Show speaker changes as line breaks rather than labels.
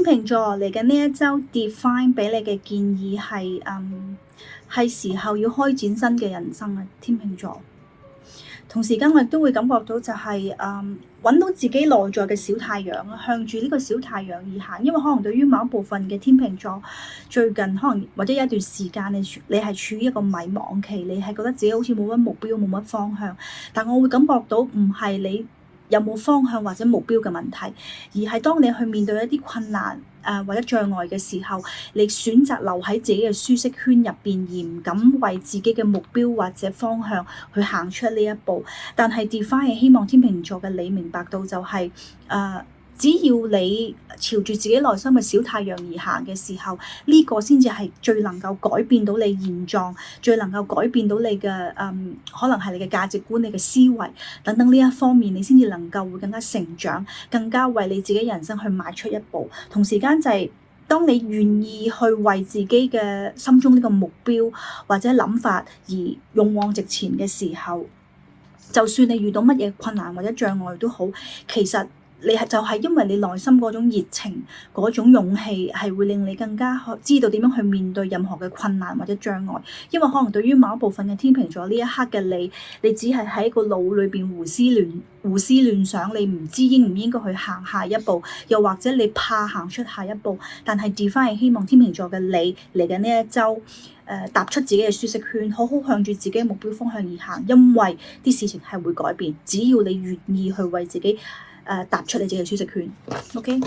秤座嚟緊呢一周 Divine 俾你嘅建議係時候要開展新嘅人生啊！天秤座，同時間我亦都會感覺到就係揾到自己內在嘅小太陽啊，向住呢個小太陽而行。因為可能對於某一部分嘅天秤座，最近可能或者有一段時間你係處於一個迷茫期，你係覺得自己好似冇乜目標、冇乜方向。但我會感覺到唔係你有冇方向或者目標嘅問題，而係當你去面對一啲困難或者障礙嘅時候，你選擇留喺自己嘅舒適圈入邊，而唔敢為自己嘅目標或者方向去行出呢一步。但係 Divine 係希望天秤座嘅你明白到就係只要你朝住自己內心嘅小太陽而行嘅時候，呢個先至係最能夠改變到你現狀，最能夠改變到你嘅可能係你嘅價值觀、你嘅思維等等呢一方面，你先至能夠會更加成長，更加為你自己人生去邁出一步。同時間就係當你願意去為自己嘅心中呢個目標或者諗法而勇往直前嘅時候，就算你遇到乜嘢困難或者障礙都好，其實你就係因為你內心嗰種熱情、嗰種勇氣，係會令你更加知道點樣去面對任何嘅困難或者障礙。因為可能對於某一部分嘅天秤座呢一刻嘅你只係喺個腦裏邊胡思亂想，你唔知應唔應該去行下一步，又或者你怕行出下一步。但係 Divine 係希望天秤座嘅你嚟緊呢一週踏出自己嘅舒適圈，好好向住自己嘅目標方向而行，因為啲事情係會改變，只要你願意去為自己踏出你自己嘅舒適圈。OK。